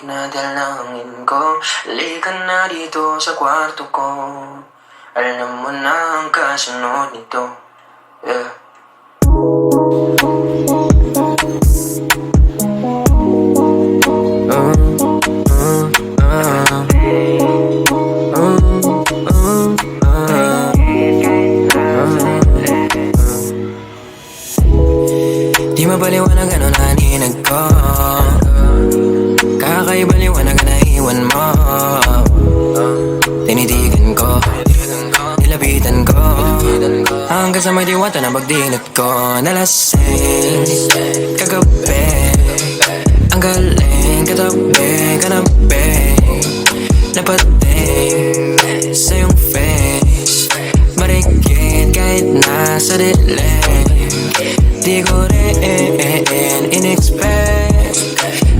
na dalangin ko. Halika na dito sa kwarto ko. Alam mo na ang kasunod nito. Yeah. Di mapaliwanag ano naninag ko. Kakaibaliwanag na iwan mo. Tinitigan ko, nilapitan ko, hanggang sa may diwata na pagdinat ko. Nalasing kagabi, ang galing katabi, kanabi. Napating sa iyong face, marikit kahit nasa dilim. Di ko rin in-expect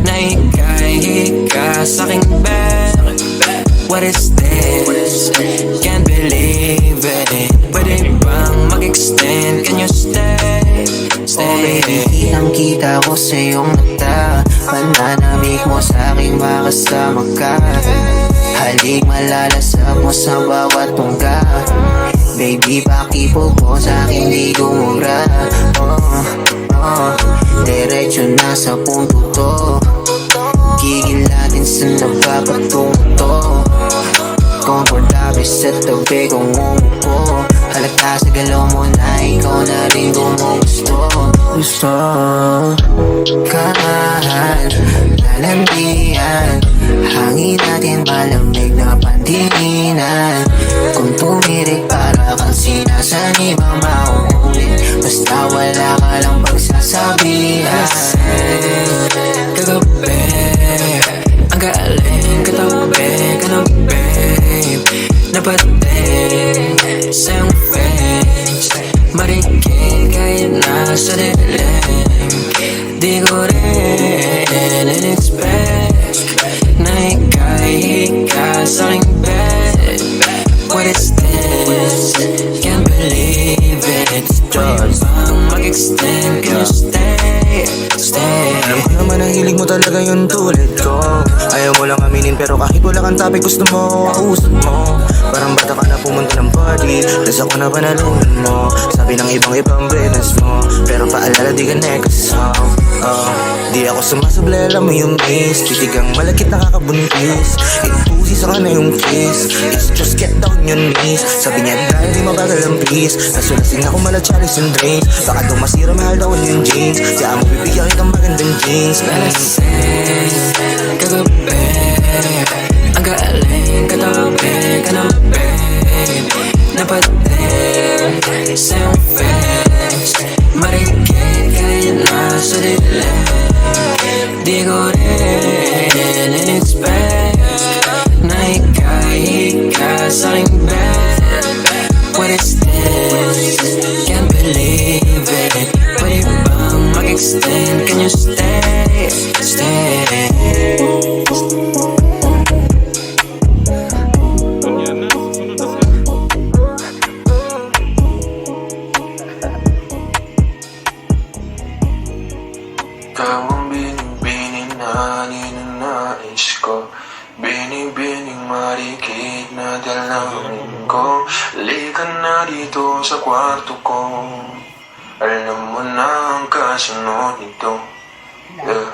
na ika'y hika sa'king bed. What is this? Can't believe it. Pwede bang mag-extend? Can you stay? Stay. Oh baby, kitang-kita ko sa iyong mata. Pananamig mo sa'king makasama ka. Halik malalasap mo sa bawat tungga. Baby, pakipog mo sa'kin di gumura. Diretso na sa punto to. Gigil natin sa nagpapatungo to. Komportable sa tabi kong umupo. Halata sa galaw mo na ikaw na rin gumugusto. Gusto ka lalandian. Hangin natin malamig na pandinan. Kung tumirik para kang sinasanibang mauulit. Basta wala ka lang pagsasabihan. Kagabi, ang galing katabi, kanabi. Napating sa iyong face, marikit kahit nasa dilim. Di ko rin in-expect na ika'y hika sa'king bed. What is this? Can't believe it. Pwede bang mag-extend? Can you stay? Stay. Alam ko naman ang hilig mo talaga yun tulad ko. Ayaw mo lang aminin pero kahit wala kang topic gusto mo kausap mo. Parang bata ka na pumunta ng party, tas ako na panalunan mo. Sabi ng ibang benas mo, pero paalala di ka next song. Di ako sumasable, alam mo yung miss. Titigang malakit nakakabuntis. Pusi sa na yung kiss. It's just get down your knees. Sabi niya dahil di mabagal ang please. Nasulasing ako mala chalice and drinks. Baka daw masira mahal daw yung jeans. Kaya mo bibigyan kitang magandang jeans. Nalasing kagabi, ang galing katabi, kanabi. Napating sa iyong face, marikit kahit nasa dilim. Di ko rin in-expect na ika'y hika sa'king bed. What is this? Can't believe it. Pwede bang mag-extend? Can you stay? Stay. Ikaw ang binibining na ninanais ko. Binibining marikit na dalangin ko. Halika na dito sa kwarto ko. Alam mo na ang kasunod nito. Yeah.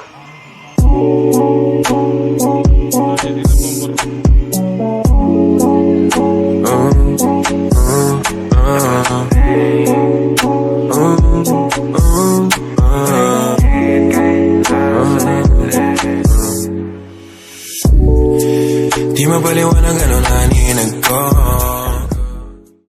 Di mapaliwanag